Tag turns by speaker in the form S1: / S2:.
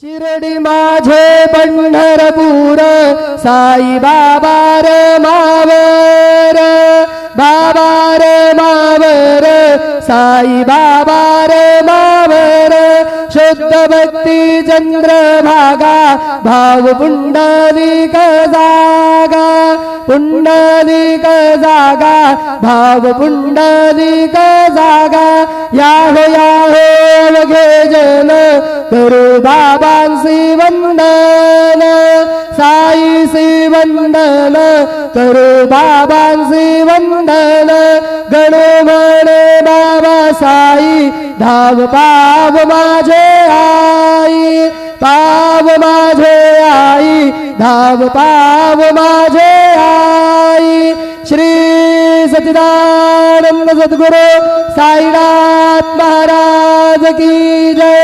S1: शिर्डी माझे पंढरपूर साई बाबा रे मावर, बाबा रे मावर, साई बाबा रे मावर, शुद्ध भक्ती चंद्रभागा भाव पुंडलिक जागा, पुंडलिक जागा भाव पुंडलिक जागा, याहो अवघे जन करू बाबांसी वंदन, साईसी वंदन करू बाबांसी वंदन, गणो म्हणे बाबा साई धाव पाव माझे आई, पाव माझे आई धाव पाव माझे आई। श्री सच्चिदानंद सद्गुरु साईनाथ महाराज की जय।